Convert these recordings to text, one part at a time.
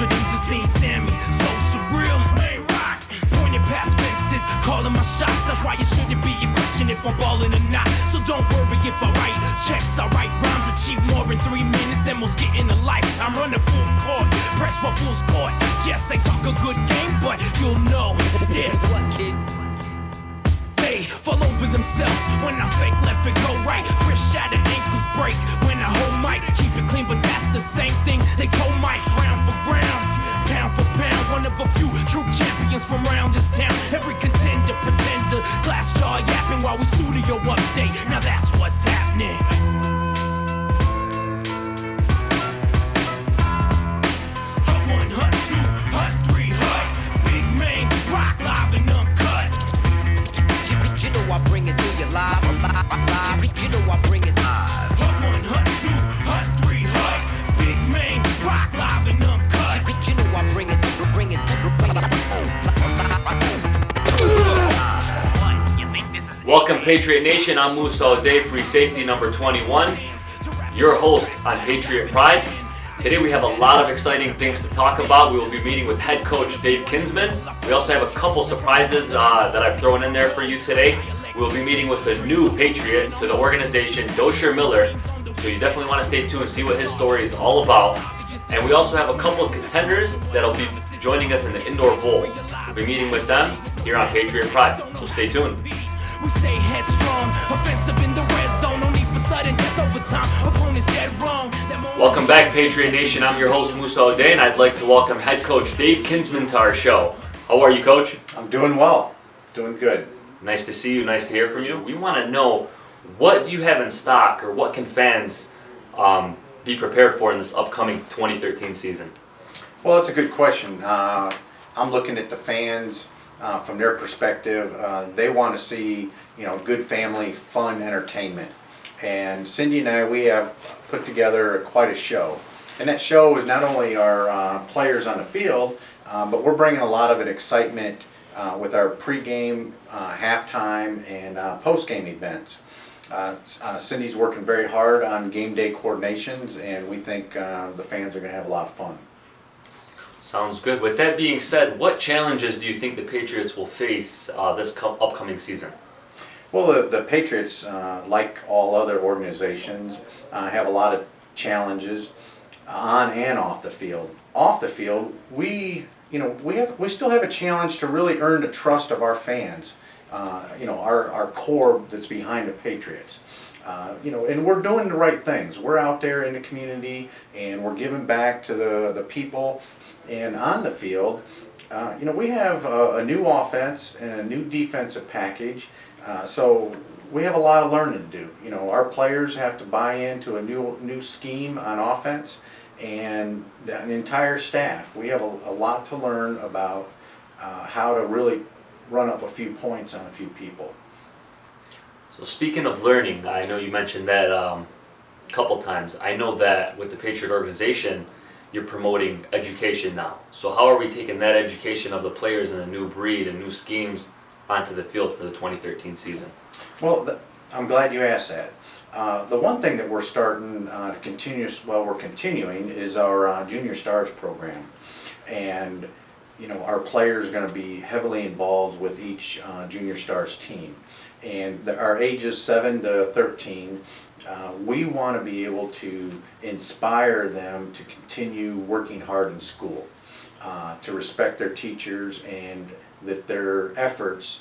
Extra dreams have seen Sammy, so surreal. May rock, pointing past fences, calling my shots. That's why it shouldn't be a question if I'm balling or not. So don't worry if I write checks, I write rhymes, achieve more in 3 minutes than most get in a lifetime. Running full court, press for full score. Yes, they talk a good game, but you'll know this. What, kid? They fall over themselves when I fake left it go right. Wrist shattered, ankles break when I hold mics. Keep it clean, but that's the same thing they told Mike. Round for round, pound for pound, one of a few true champions from around this town. Every contender, pretender, glass jaw yapping while we studio update. Now that's what's happening. Hut 1, Hut 2, Hut 3, Hut. Big man, rock live and uncut. You know I bring it to you live. You know I bring it live. Hut 1, Hut 2, Hut 3, Hut. Big man, rock live and uncut. You know I bring it Welcome, Patriot Nation. I'm Musa O'Day, free safety number 21, your host on Patriot Pride. Today we have a lot of exciting things to talk about. We will be meeting with head coach Dave Kinsman. We also have a couple surprises that I've thrown in there for you today. We'll be meeting with a new Patriot to the organization, Dosha Miller. So you definitely want to stay tuned and see what his story is all about. And we also have a couple of contenders that'll be joining us in the Indoor Bowl. We'll be meeting with them here on Patriot Pride. So stay tuned. We stay headstrong, offensive in the red zone. No need for sudden death over time. Opponents dead wrong. Welcome back, Patriot Nation. I'm your host, Musa O'Day, and I'd like to welcome head coach Dave Kinsman to our show. How are you, Coach? I'm doing well. Doing good. Nice to see you. Nice to hear from you. We want to know, what do you have in stock, or what can fans be prepared for in this upcoming 2013 season? Well, that's a good question. I'm looking at the fans from their perspective. They want to see, good family, fun entertainment. And Cindy and I, we have put together quite a show. And that show is not only our players on the field, but we're bringing a lot of excitement with our pregame, halftime, and postgame events. Cindy's working very hard on game day coordinations, and we think the fans are going to have a lot of fun. Sounds good. With that being said, what challenges do you think the Patriots will face this upcoming season? Well, the Patriots, like all other organizations, have a lot of challenges on and off the field. Off the field, we still have a challenge to really earn the trust of our fans. Our core that's behind the Patriots. And we're doing the right things. We're out there in the community, and we're giving back to the people. And on the field, we have a new offense and a new defensive package. So we have a lot of learning to do. Our players have to buy into a new scheme on offense, and an entire staff. We have a lot to learn about how to really run up a few points on a few people. So speaking of learning, I know you mentioned that a couple times. I know that with the Patriot organization, you're promoting education now. So how are we taking that education of the players and the new breed and new schemes onto the field for the 2013 season? Well, I'm glad you asked that. The one thing that we're starting to we're continuing is our Junior Stars program. And our players are going to be heavily involved with each Junior Stars team. And our ages 7 to 13, we want to be able to inspire them to continue working hard in school, to respect their teachers, and that their efforts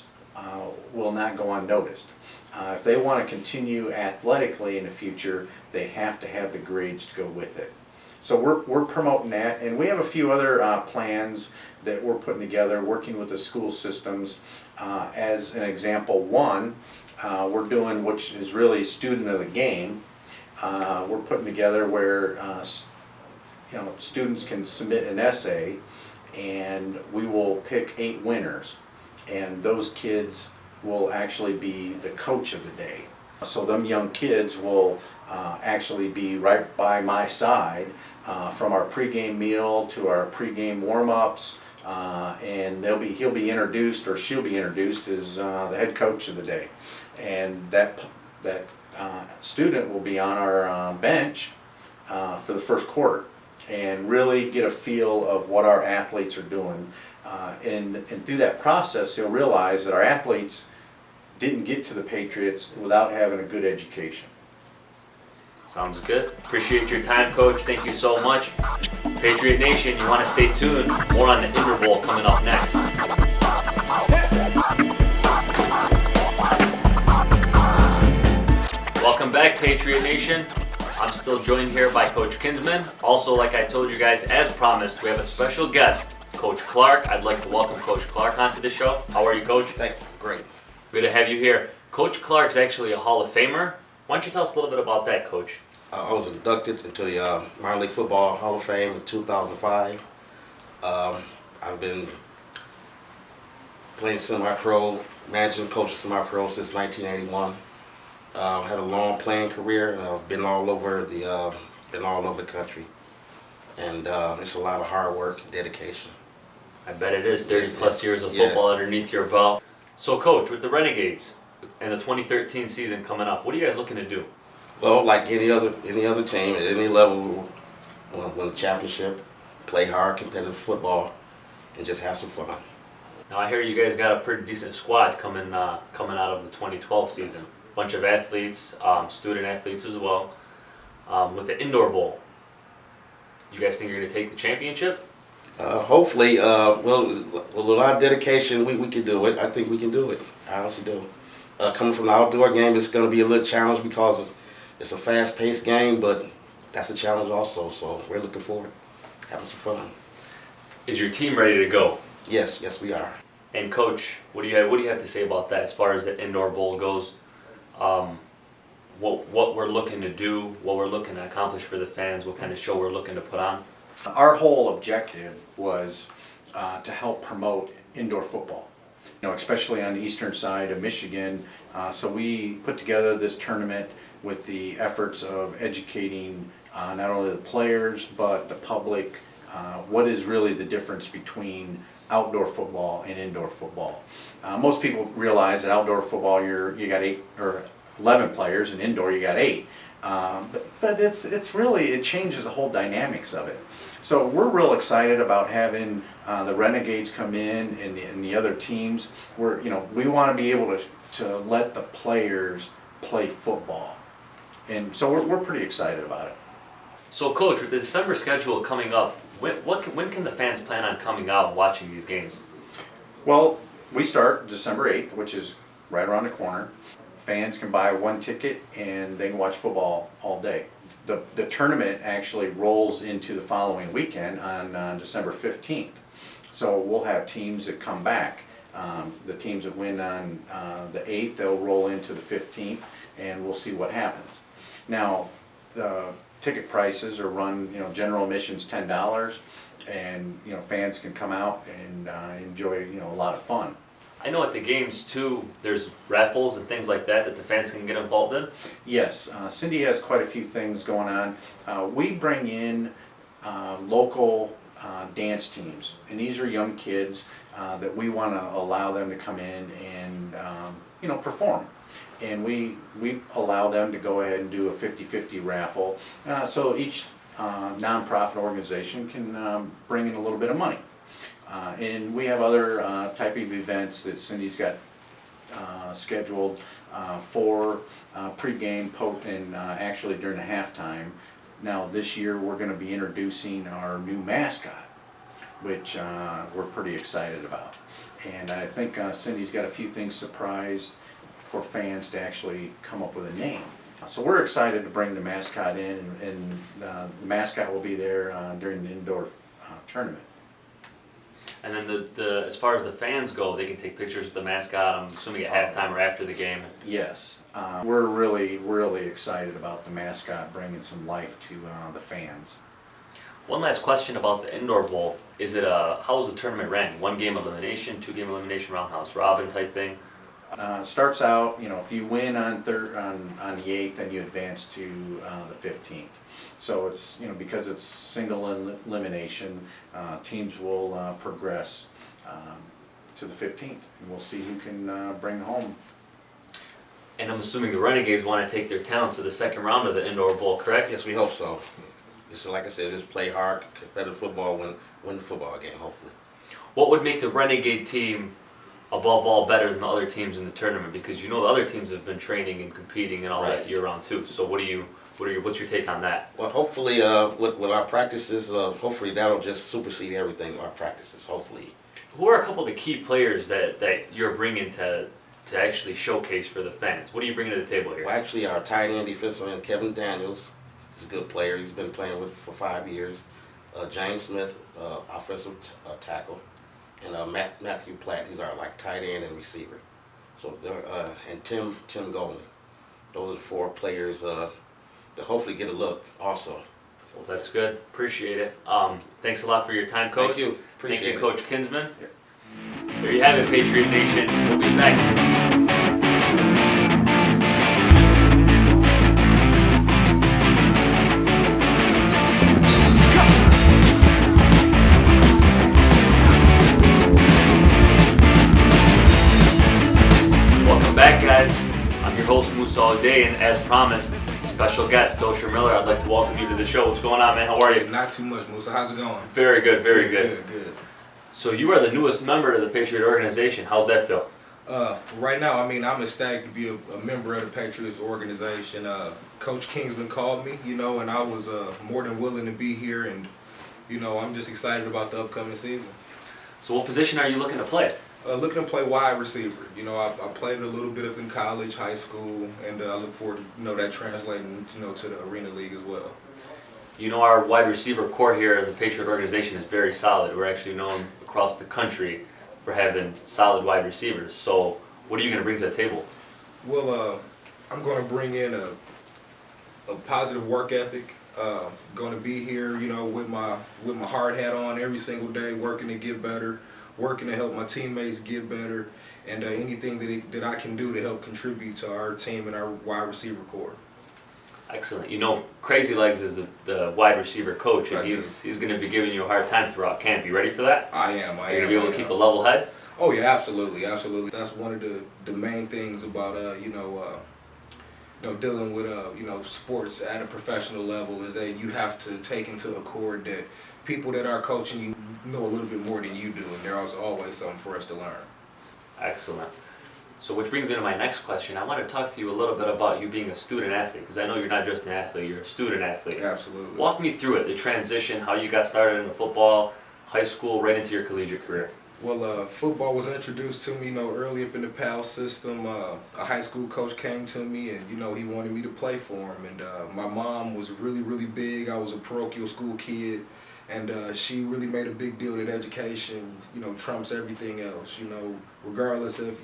will not go unnoticed. If they want to continue athletically in the future, they have to have the grades to go with it. So we're promoting that, and we have a few other plans that we're putting together, working with the school systems. As an example, one we're doing, which is really student of the game. We're putting together where students can submit an essay, and we will pick 8 winners, and those kids will actually be the coach of the day. So them young kids will actually be right by my side from our pregame meal to our pregame warm-ups, and he'll be introduced, or she'll be introduced as the head coach of the day, and that student will be on our bench for the first quarter. and really get a feel of what our athletes are doing. And through that process, you'll realize that our athletes didn't get to the Patriots without having a good education. Sounds good. Appreciate your time, Coach. Thank you so much. Patriot Nation, you want to stay tuned. More on the Indoor Bowl coming up next. Welcome back, Patriot Nation. I'm still joined here by Coach Kinsman. Also, like I told you guys, as promised, we have a special guest, Coach Clark. I'd like to welcome Coach Clark onto the show. How are you, Coach? Thank you. Great. Good to have you here. Coach Clark's actually a Hall of Famer. Why don't you tell us a little bit about that, Coach? I was inducted into the Minor League Football Hall of Fame in 2005. I've been playing semi-pro, managing, coaching semi-pro since 1981. Had a long playing career. I've been all over the country, and it's a lot of hard work and dedication. I bet it is. 30 plus years of football underneath your belt. So, Coach, with the Renegades and the 2013 season coming up, what are you guys looking to do? Well, like any other team at any level, win a championship, play hard, competitive football, and just have some fun. Now, I hear you guys got a pretty decent squad coming out of the 2012 season. Bunch of athletes, student athletes as well. With the Indoor Bowl, you guys think you're going to take the championship? Hopefully, well, with a lot of dedication, we can do it. I think we can do it. I honestly do. Coming from the outdoor game, it's going to be a little challenge because it's a fast-paced game, but that's a challenge also. So we're looking forward to having some fun. Is your team ready to go? Yes, we are. And Coach, what do you have to say about that as far as the Indoor Bowl goes? What we're looking to do, what we're looking to accomplish for the fans, what kind of show we're looking to put on? Our whole objective was to help promote indoor football, especially on the eastern side of Michigan. So we put together this tournament with the efforts of educating not only the players but the public what is really the difference between outdoor football and indoor football. Most people realize that outdoor football you got 8 or 11 players, and indoor you got 8. But it's really, it changes the whole dynamics of it. So we're real excited about having the Renegades come in and the other teams. We want to be able to let the players play football, and so we're pretty excited about it. So, Coach, with the December schedule coming up, when can the fans plan on coming out and watching these games? Well, we start December 8th, which is right around the corner. Fans can buy one ticket and they can watch football all day. The tournament actually rolls into the following weekend on December 15th. So we'll have teams that come back. The teams that win on the 8th, they'll roll into the 15th, and we'll see what happens. Now, the ticket prices are run, general admission's $10, and fans can come out and enjoy a lot of fun. I know at the games too, there's raffles and things like that the fans can get involved in. Yes, Cindy has quite a few things going on. We bring in local dance teams, and these are young kids that we want to allow them to come in and perform. And we allow them to go ahead and do a 50-50 raffle, so each nonprofit organization can bring in a little bit of money. And we have other type of events that Cindy's got scheduled for pre-game, and actually during the halftime. Now this year we're going to be introducing our new mascot, which we're pretty excited about. And I think Cindy's got a few things surprised for fans to actually come up with a name. So we're excited to bring the mascot in, and the mascot will be there during the indoor tournament. And then as far as the fans go, they can take pictures with the mascot, I'm assuming at halftime or after the game. Yes, we're really excited about the mascot bringing some life to the fans. One last question about the Indoor Bowl. How is the tournament ran? 1 game elimination, 2 game elimination, roundhouse robin type thing? Starts out, if you win on the 8th, then you advance to the 15th. So it's, because it's single elimination, teams will progress to the 15th, and we'll see who can bring home. And I'm assuming the Renegades want to take their talents to the second round of the Indoor Bowl, correct? Yes, we hope so. Just like I said, just play hard, competitive football, win the football game, hopefully. What would make the Renegade team above all better than the other teams in the tournament? Because you know the other teams have been training and competing and all that Right. year round too. So what's your take on that? Well, hopefully, with our practices, hopefully that'll just supersede everything. Our practices, hopefully. Who are a couple of the key players that you're bringing to actually showcase for the fans? What are you bringing to the table here? Well, actually, our tight end defenseman Kevin Daniels is a good player. He's been playing with for 5 years. James Smith, offensive tackle, and Matthew Platt. These are like tight end and receiver. So they're and Tim Goldman. Those are the 4 players that hopefully get a look also. Well, that's good. Appreciate it. Thanks a lot for your time, Coach. Thank you. Appreciate Thank you, it. Coach Kinsman. There you have it, Patriot Nation. We'll be back. Welcome back, guys. I'm your host, Musa Day, and as promised, special guest, Dosha Miller. I'd like to welcome you to the show. What's going on, man? How are you? Not too much, Musa. How's it going? Very good, very good. Good. So you are the newest member of the Patriot organization. How's that feel? Right now, I mean, I'm ecstatic to be a member of the Patriots organization. Coach Kinsman called me, and I was more than willing to be here, and, I'm just excited about the upcoming season. So what position are you looking to play? Looking to play wide receiver. I played a little bit up in college, high school, and I look forward to, that translating, to the Arena League as well. Our wide receiver core here in the Patriot organization is very solid. We're actually known across the country for having solid wide receivers. So what are you going to bring to the table? Well, I'm going to bring in a positive work ethic. Going to be here, with my hard hat on every single day, working to get better, working to help my teammates get better, and anything that I can do to help contribute to our team and our wide receiver core. Excellent. Crazy Legs is the wide receiver coach, and he's going to be giving you a hard time throughout camp. You ready for that? I am. Are you going to be able to keep a level head? Oh yeah, absolutely. That's one of the main things about dealing with sports at a professional level is that you have to take into accord that people that are coaching you know a little bit more than you do, and there's always something for us to learn. Excellent. So which brings me to my next question. I want to talk to you a little bit about you being a student athlete, because I know you're not just an athlete, you're a student athlete. Absolutely. Walk me through it, the transition, how you got started in football, high school, right into your collegiate career. Well, football was introduced to me, early up in the PAL system. A high school coach came to me, and he wanted me to play for him. And my mom was really, really big. I was a parochial school kid, and she really made a big deal that education, trumps everything else. Regardless if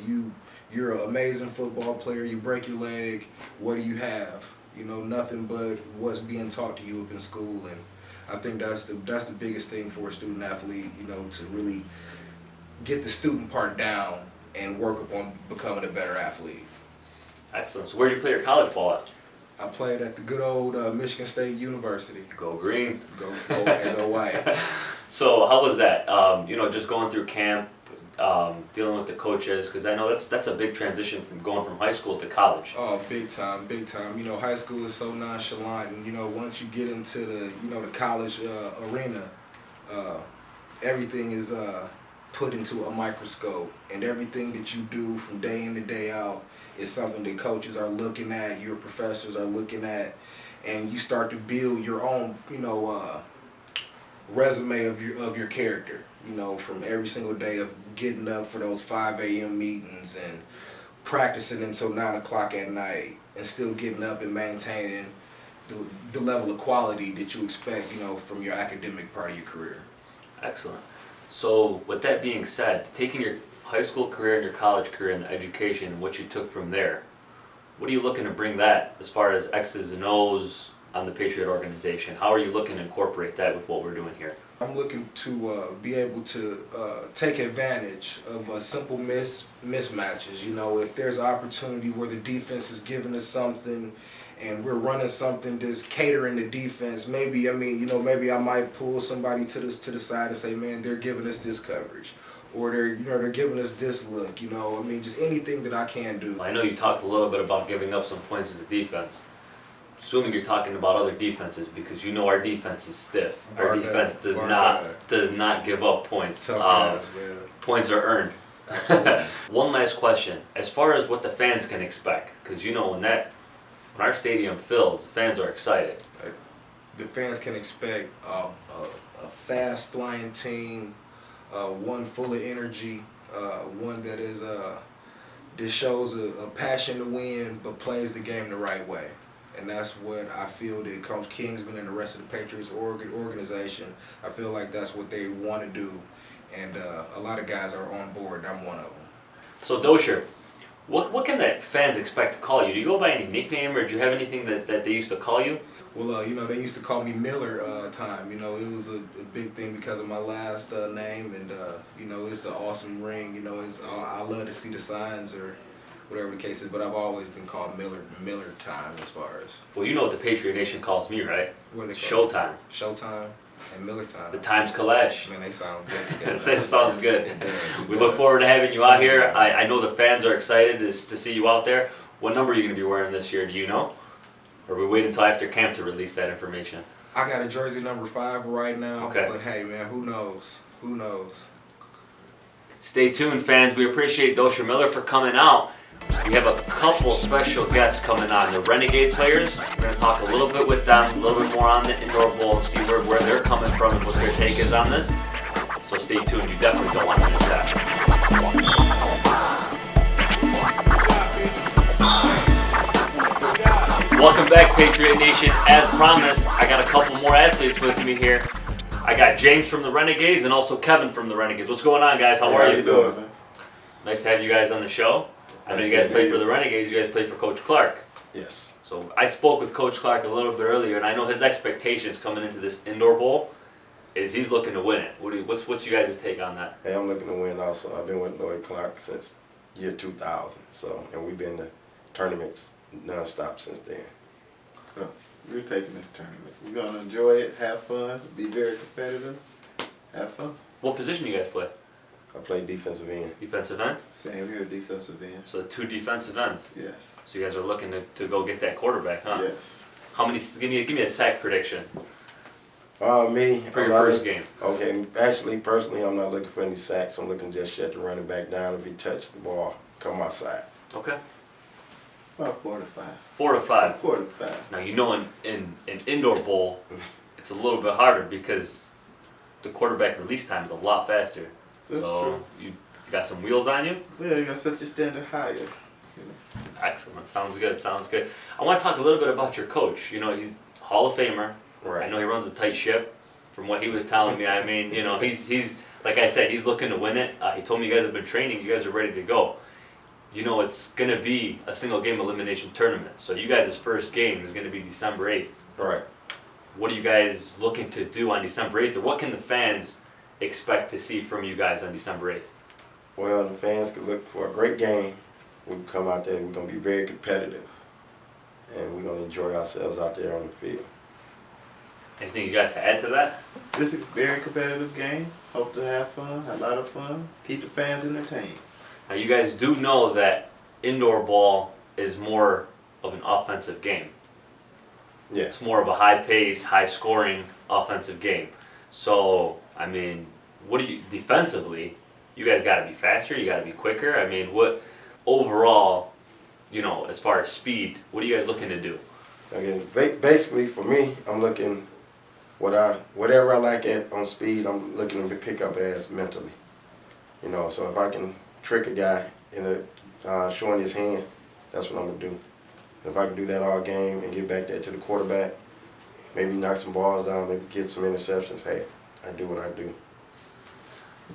you're an amazing football player, you break your leg, what do you have? Nothing but what's being taught to you up in school. And I think that's the biggest thing for a student athlete, to really get the student part down and work upon becoming a better athlete. Excellent. So where'd you play your college ball at? I played at the good old Michigan State University. Go green. Go white. So how was that? Just going through camp, dealing with the coaches, because I know that's a big transition from going from high school to college. Oh, big time. High school is so nonchalant, and once you get into the college arena, everything is put into a microscope, and everything that you do from day in to day out is something that coaches are looking at, your professors are looking at, and you start to build your own, resume of your character, from every single day of getting up for those 5 a.m. meetings and practicing until 9 o'clock at night and still getting up and maintaining the level of quality that you expect, from your academic part of your career. Excellent. So with that being said, taking your high school career and your college career and the education and what you took from there, what are you looking to bring that as far as X's and O's on the Patriot organization? How are you looking to incorporate that with what we're doing here? I'm looking to be able to take advantage of simple mismatches. If there's an opportunity where the defense is giving us something and we're running something that's catering the defense, maybe I might pull somebody to the side and say, man, they're giving us this coverage, or they're giving us this look. Just anything that I can do. I know you talked a little bit about giving up some points as a defense. assuming you're talking about other defenses, because you know our defense is stiff. Our Bar defense guy, does bar not guy. does not give up points. Tough guys, man. Points are earned. One last question, as far as what the fans can expect, because you know when our stadium fills, the fans are excited. The fans can expect a fast flying team, one full of energy, one that is that shows a passion to win, but plays the game the right way. And that's what I feel that Coach Kinsman and the rest of the Patriots organization, I feel like that's what they want to do. And a lot of guys are on board, and I'm one of them. So Dosha, what can the fans expect to call you? Do you go by any nickname, or do you have anything that they used to call you? Well, they used to call me Miller time. It was a big thing because of my last name, and it's an awesome ring. I love to see the signs or whatever the case is, but I've always been called Miller time as far as. Well, you know what the Patriot Nation calls me, right? What they call it? Showtime. Showtime and Miller time. The times clash. Man, they sound good. That sounds good. We look forward to having you out here. I know the fans are excited to see you out there. What number are you going to be wearing this year? Do you know? Or we wait until after camp to release that information? I got a jersey number 5 right now. Okay. But hey, man, who knows? Who knows? Stay tuned, fans. We appreciate Dosha Miller for coming out. We have a couple special guests coming on. The Renegade players. We're going to talk a little bit with them, a little bit more on the indoor bowl, see where they're coming from and what their take is on this. So stay tuned. You definitely don't want to miss that. Welcome back, Patriot Nation. As promised, I got a couple more athletes with me here. I got James from the Renegades and also Kevin from the Renegades. What's going on, guys? How are you? doing, man? Nice to have you guys on the show. I know you guys play for the Renegades. You guys play for Coach Clark. Yes. So I spoke with Coach Clark a little bit earlier, and I know his expectations coming into this indoor bowl is he's looking to win it. What's you guys' take on that? Hey, I'm looking to win also. I've been with Lloyd Clark since year 2000. And we've been to tournaments nonstop since then. So we're taking this tournament. We're gonna enjoy it, have fun, be very competitive, have fun. What position you guys play? I play defensive end. Defensive end? Same here, defensive end. So 2 defensive ends. Yes. So you guys are looking to go get that quarterback, huh? Yes. How many? Give me a sack prediction Me. for your first game. Okay, actually, personally, I'm not looking for any sacks. I'm looking just shut the running back down. If he touches the ball, come outside. Okay. About 4 to 5. 4 to 5. 4 to 5. Now you know in an indoor bowl, it's a little bit harder because the quarterback release time is a lot faster. That's so true. You got some wheels on you. Well, you got such a standard higher. Excellent. Sounds good. Sounds good. I want to talk a little bit about your coach. He's Hall of Famer. Right. I know he runs a tight ship. From what he was telling me, I mean, he's like I said, he's looking to win it. He told me you guys have been training. You guys are ready to go. It's going to be a single game elimination tournament. So you guys' first game is going to be December 8th. Right. What are you guys looking to do on December 8th? Or what can the fans expect to see from you guys on December 8th? Well, the fans can look for a great game. We come out there, we're going to be very competitive. And we're going to enjoy ourselves out there on the field. Anything you got to add to that? This is a very competitive game. Hope to have fun, have a lot of fun, keep the fans entertained. Now you guys do know that indoor ball is more of an offensive game. Yes. It's more of a high pace, high scoring offensive game. So, I mean, defensively, you guys got to be faster, you got to be quicker. I mean, what overall, as far as speed, what are you guys looking to do? Again, basically for me, I'm looking whatever I like on speed, I'm looking to pick up as mentally. So if I can trick a guy into showing his hand, that's what I'm gonna do. And if I can do that all game and get back there to the quarterback, maybe knock some balls down, maybe get some interceptions, hey, I do what I do.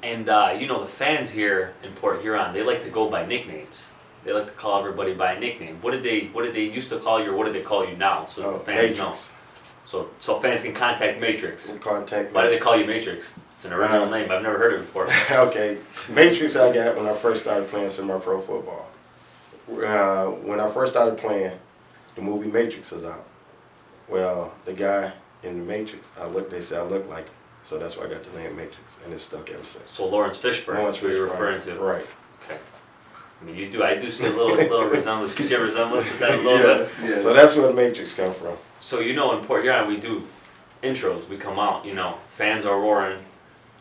And the fans here in Port Huron, they like to go by nicknames. They like to call everybody by a nickname. What did they used to call you, or what do they call you now? So that the fans know. So fans can contact Matrix. Why do they call you Matrix? It's an original name. I've never heard it before. Okay, Matrix I got when I first started playing semi-pro football. When I first started playing, the movie Matrix was out. Well, the guy in the Matrix, they said I look like him. So that's why I got the name Matrix, and it's stuck ever since. So Lawrence Fishburne, Lawrence who you're Fishburne, referring to. Right. Okay. I mean, you do. I do see a little resemblance. You see a resemblance with that a little bit. Yes. So that's where the Matrix come from. So in Port Huron we do intros. We come out. Fans are roaring.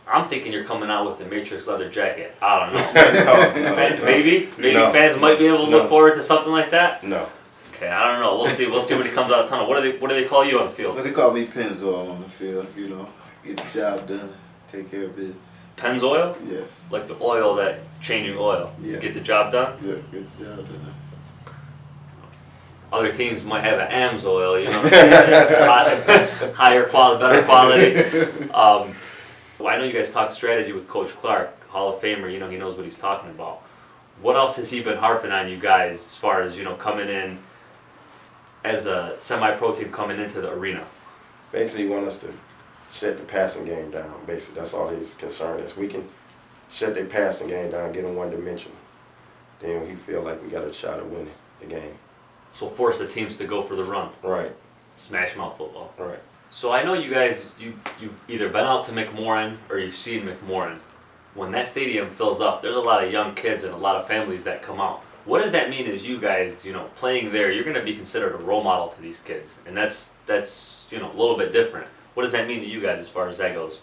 I'm thinking you're coming out with the Matrix leather jacket. I don't know. Maybe No. fans might be able to look forward to something like that. No. Okay, I don't know. We'll see. We'll see when he comes out of tunnel. What do they call you on the field? But they call me Pennzoil on the field, get the job done, take care of business. Pennzoil? Yes. Like the oil that changing oil. Yes. Get the job done. Yeah, get the job done. Other teams might have an AMSoil, higher quality, better quality. I know you guys talk strategy with Coach Clark, Hall of Famer. He knows what he's talking about. What else has he been harping on you guys as far as coming in as a semi-pro team coming into the arena? Basically, he want us to shut the passing game down. Basically, that's all his concern is. We can shut their passing game down, get them one dimension. Then he feel like we got a shot at winning the game. So force the teams to go for the run. Right. Smash mouth football. Right. So I know you guys, you've either been out to McMorran or you've seen McMorran. When that stadium fills up, there's a lot of young kids and a lot of families that come out. What does that mean as you guys, playing there, you're going to be considered a role model to these kids. And that's a little bit different. What does that mean to you guys as far as that goes?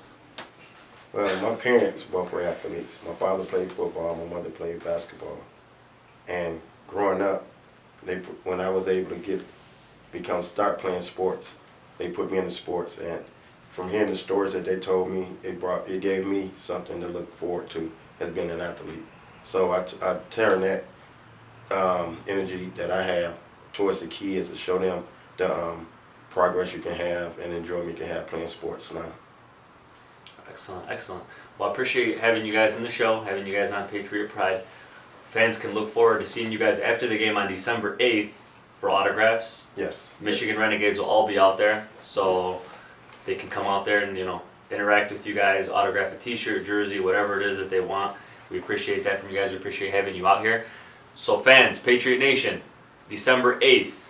Well, my parents both were athletes. My father played football, my mother played basketball. And growing up, when I was able to start playing sports, they put me into sports. And from hearing the stories that they told me, it gave me something to look forward to as being an athlete. So I turn that energy that I have towards the kids to show them the progress you can have and enjoyment you can have playing sports now. Excellent. Well, I appreciate having you guys in the show, having you guys on Patriot Pride. Fans can look forward to seeing you guys after the game on December 8th for autographs. Yes. Michigan Renegades will all be out there, so they can come out there and interact with you guys, autograph a t-shirt, jersey, whatever it is that they want. We appreciate that from you guys. We appreciate having you out here. So fans, Patriot Nation, December 8th,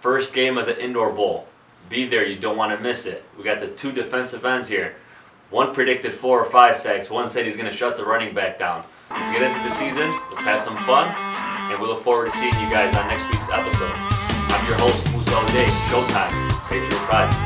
first game of the Indoor Bowl. Be there. You don't want to miss it. We got the 2 defensive ends here. One predicted 4 or 5 sacks. One said he's going to shut the running back down. Let's get into the season. Let's have some fun. And we look forward to seeing you guys on next week's episode. I'm your host, Musa O'Day. Showtime. Patriot Pride.